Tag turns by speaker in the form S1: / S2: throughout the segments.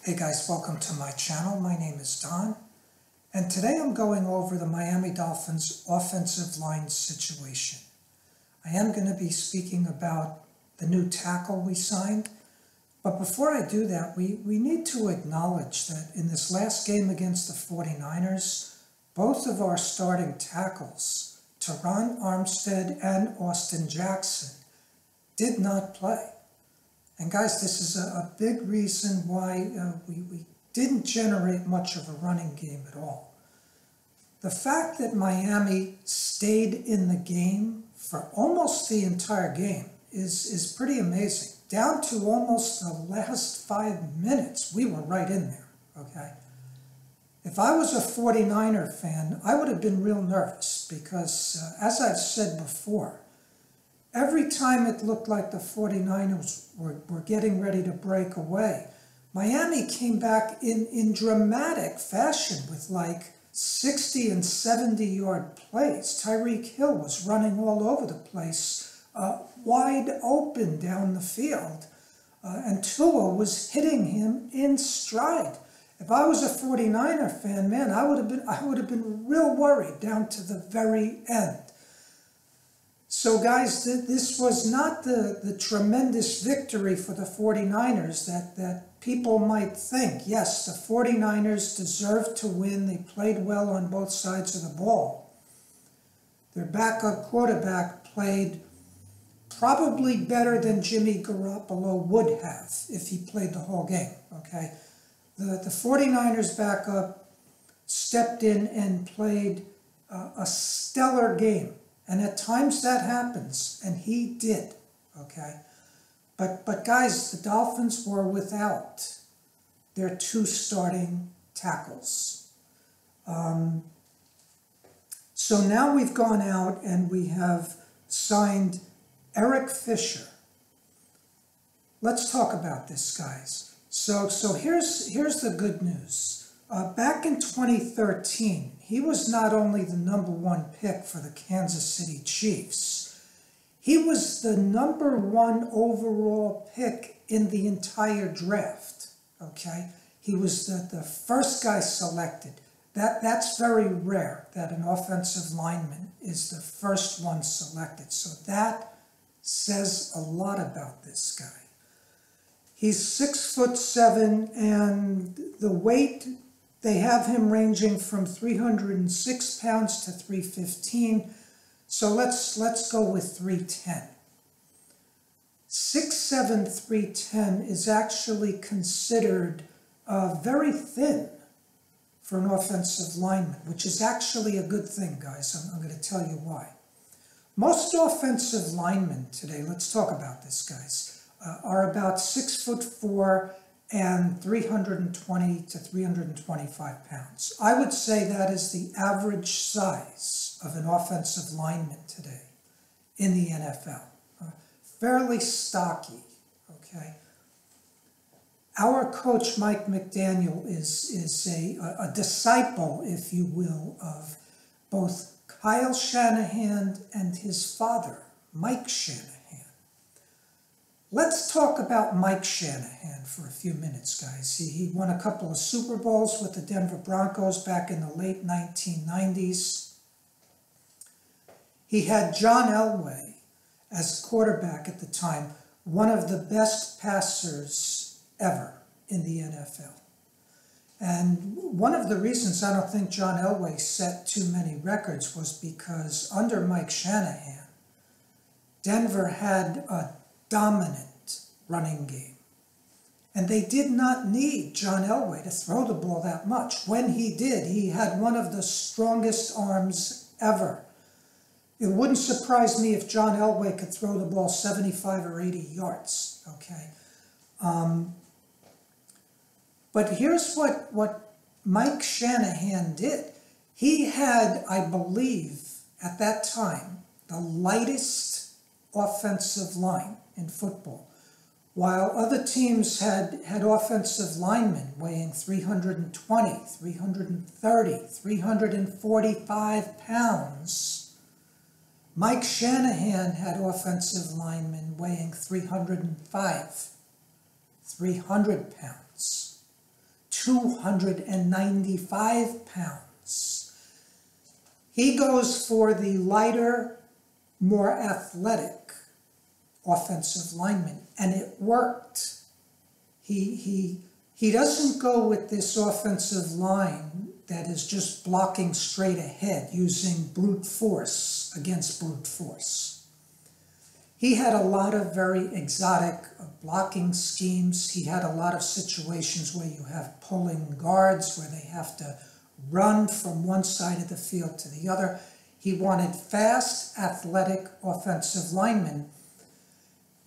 S1: Hey guys, welcome to my channel. My name is Don, and today I'm going over the Miami Dolphins offensive line situation. I am going to be speaking about the new tackle we signed, but before I do that, we need to acknowledge that in this last game against the 49ers, both of our starting tackles, Teron Armstead and Austin Jackson, did not play. And guys, this is a big reason why we didn't generate much of a running game at all. The fact that Miami stayed in the game for almost the entire game is pretty amazing. Down to almost the last 5 minutes, we were right in there, okay? If I was a 49er fan, I would have been real nervous because, as I've said before, every time it looked like the 49ers were getting ready to break away, Miami came back in dramatic fashion with like 60 and 70-yard plays. Tyreek Hill was running all over the place, wide open down the field, and Tua was hitting him in stride. If I was a 49er fan, man, I would have been real worried down to the very end. So guys, this was not the tremendous victory for the 49ers that people might think. Yes, the 49ers deserved to win. They played well on both sides of the ball. Their backup quarterback played probably better than Jimmy Garoppolo would have if he played the whole game, okay? The 49ers backup stepped in and played a stellar game. And at times that happens, and he did, okay? But guys, the Dolphins were without their two starting tackles. So now we've gone out and we have signed Eric Fisher. Let's talk about this, guys. So here's the good news. Back in 2013, he was not only the #1 pick for the Kansas City Chiefs, he was the #1 overall pick in the entire draft, okay? He was the first guy selected. That's very rare that an offensive lineman is the first one selected. So that says a lot about this guy. He's 6'7", and the weight, they have him ranging from 306 pounds to 315. So let's go with 310. 6'7", 310 is actually considered very thin for an offensive lineman, which is actually a good thing, guys. I'm going to tell you why. Most offensive linemen today, let's talk about this, guys, are about 6'4" and 320 to 325 pounds. I would say that is the average size of an offensive lineman today in the NFL. Fairly stocky, okay? Our coach, Mike McDaniel, is a disciple, if you will, of both Kyle Shanahan and his father, Mike Shanahan. Let's talk about Mike Shanahan for a few minutes, guys. He won a couple of Super Bowls with the Denver Broncos back in the late 1990s. He had John Elway as quarterback at the time, one of the best passers ever in the NFL. And one of the reasons I don't think John Elway set too many records was because under Mike Shanahan, Denver had a dominant running game. And they did not need John Elway to throw the ball that much. When he did, he had one of the strongest arms ever. It wouldn't surprise me if John Elway could throw the ball 75 or 80 yards, okay? But here's what Mike Shanahan did. He had, I believe, at that time, the lightest offensive line in football, while other teams had offensive linemen weighing 320, 330, 345 pounds. Mike Shanahan had offensive linemen weighing 305, 300 pounds. 295 pounds. He goes for the lighter, more athletic offensive lineman, and it worked. He doesn't go with this offensive line that is just blocking straight ahead using brute force against brute force. He had a lot of very exotic blocking schemes. He had a lot of situations where you have pulling guards, where they have to run from one side of the field to the other. He wanted fast, athletic offensive linemen.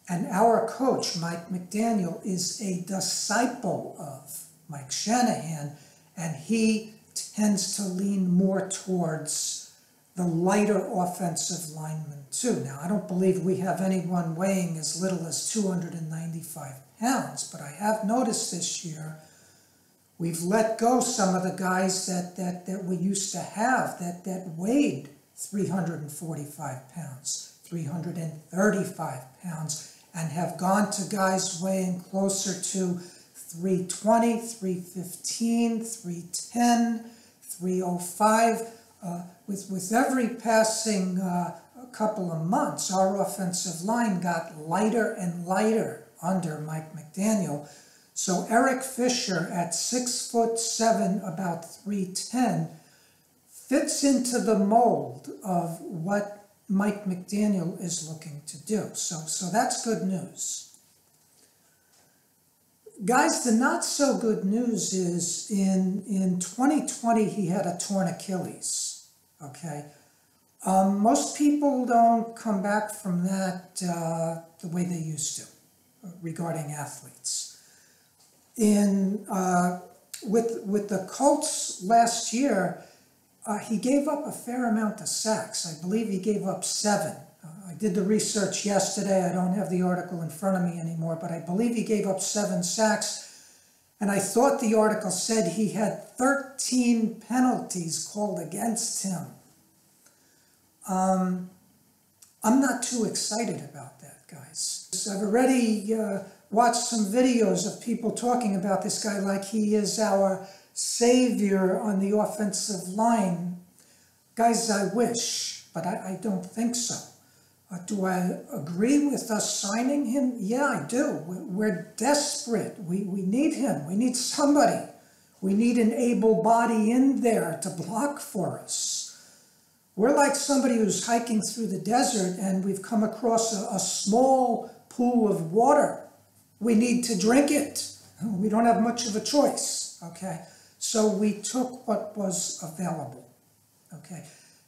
S1: And our coach, Mike McDaniel, is a disciple of Mike Shanahan, and he tends to lean more towards the lighter offensive lineman too. Now, I don't believe we have anyone weighing as little as 295 pounds, but I have noticed this year we've let go some of the guys that we used to have that weighed 345 pounds, 335 pounds, and have gone to guys weighing closer to 320, 315, 310, 305. With every passing couple of months, our offensive line got lighter and lighter under Mike McDaniel. So Eric Fisher at 6'7", about 310, fits into the mold of what Mike McDaniel is looking to do. So that's good news. Guys, the not so good news is in 2020 he had a torn Achilles, okay? Most people don't come back from that the way they used to regarding athletes. With the Colts last year, he gave up a fair amount of sacks. I believe he gave up 7. I did the research yesterday. I don't have the article in front of me anymore, but I believe he gave up 7 sacks. And I thought the article said he had 13 penalties called against him. I'm not too excited about that, guys. I've already watched some videos of people talking about this guy like he is our savior on the offensive line. Guys, I wish, but I don't think so. Do I agree with us signing him? Yeah, I do. We're desperate. We need him. We need somebody. We need an able body in there to block for us. We're like somebody who's hiking through the desert and we've come across a small pool of water. We need to drink it. We don't have much of a choice, okay? So we took what was available, okay?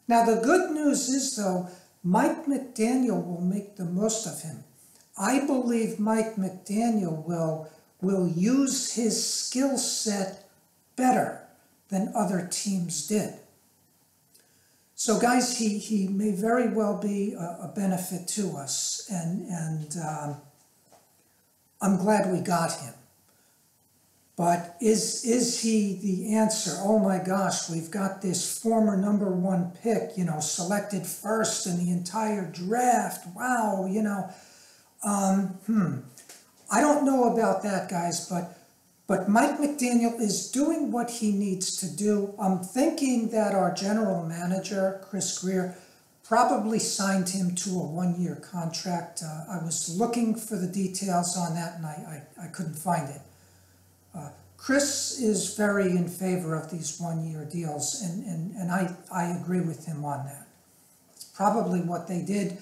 S1: Now, the good news is, though, Mike McDaniel will make the most of him. I believe Mike McDaniel will use his skill set better than other teams did. So, guys, he may very well be a benefit to us, and I'm glad we got him. But is he the answer? Oh my gosh, we've got this former #1 pick, selected first in the entire draft. Wow, I don't know about that, guys, but Mike McDaniel is doing what he needs to do. I'm thinking that our general manager, Chris Greer, probably signed him to a 1-year contract. I was looking for the details on that, and I couldn't find it. Chris is very in favor of these 1-year deals, and I agree with him on that. It's probably what they did.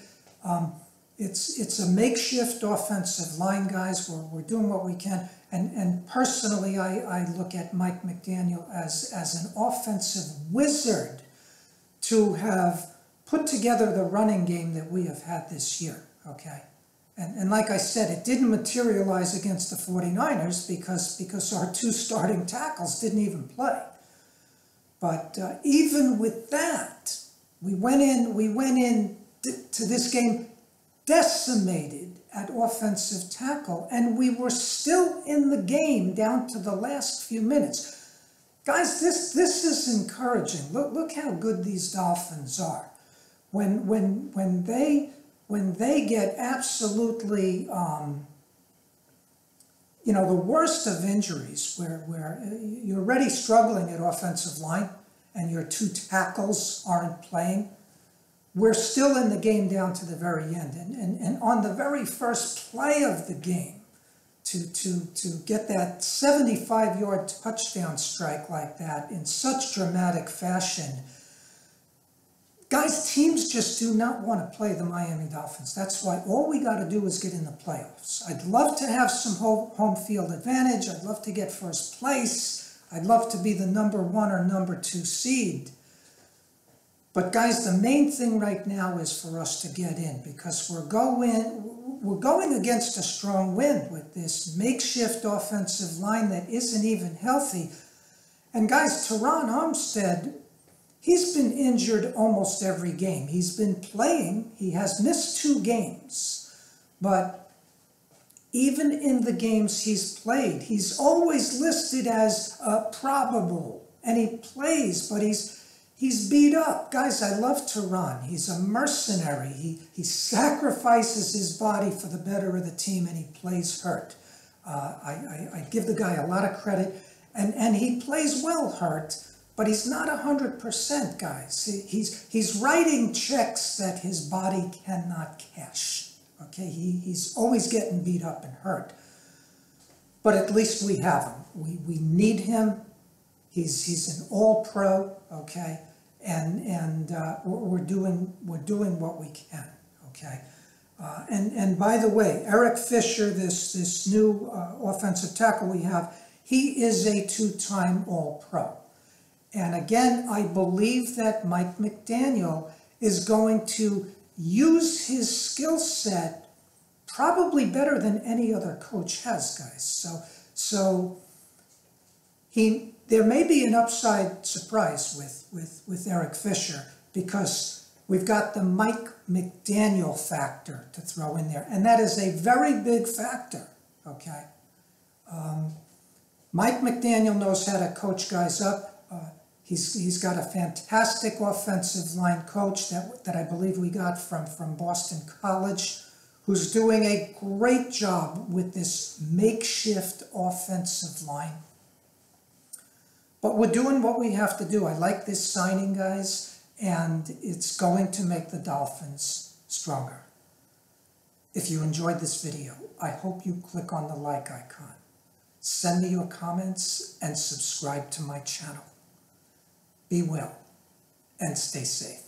S1: It's a makeshift offensive line, guys. We're doing what we can. And personally, I look at Mike McDaniel as an offensive wizard to have put together the running game that we have had this year, okay? And like I said, it didn't materialize against the 49ers because our 2 starting tackles didn't even play. But even with that, we went in to this game decimated at offensive tackle, and we were still in the game down to the last few minutes. Guys, this is encouraging. Look how good these Dolphins are. When they get absolutely you know, the worst of injuries where you're already struggling at offensive line and your two tackles aren't playing, we're still in the game down to the very end. And on the very first play of the game, to get that 75-yard touchdown strike like that in such dramatic fashion, guys, teams just do not want to play the Miami Dolphins. That's why all we got to do is get in the playoffs. I'd love to have some home field advantage. I'd love to get first place. I'd love to be the number 1 or number 2 seed. But guys, the main thing right now is for us to get in, because we're going against a strong wind with this makeshift offensive line that isn't even healthy. And guys, Teron Armstead, he's been injured almost every game. He's been playing. He has missed 2 games. But even in the games he's played, he's always listed as probable. And he plays, but he's beat up. Guys, I love Teron. He's a mercenary. He sacrifices his body for the better of the team, and he plays hurt. I give the guy a lot of credit. And he plays well hurt, but he's not 100%, guys. He's writing checks that his body cannot cash. Okay, he's always getting beat up and hurt. But at least we have him. We need him. He's an all-pro, okay, and we're doing what we can, okay. And by the way, Eric Fisher, this new offensive tackle we have, he is a 2-time All-Pro. And again, I believe that Mike McDaniel is going to use his skill set probably better than any other coach has, guys. So there may be an upside surprise with Eric Fisher, because we've got the Mike McDaniel factor to throw in there. And that is a very big factor, okay? Mike McDaniel knows how to coach guys up. He's got a fantastic offensive line coach that I believe we got from Boston College, who's doing a great job with this makeshift offensive line. But we're doing what we have to do. I like this signing, guys, and it's going to make the Dolphins stronger. If you enjoyed this video, I hope you click on the like icon. Send me your comments and subscribe to my channel. Be well and stay safe.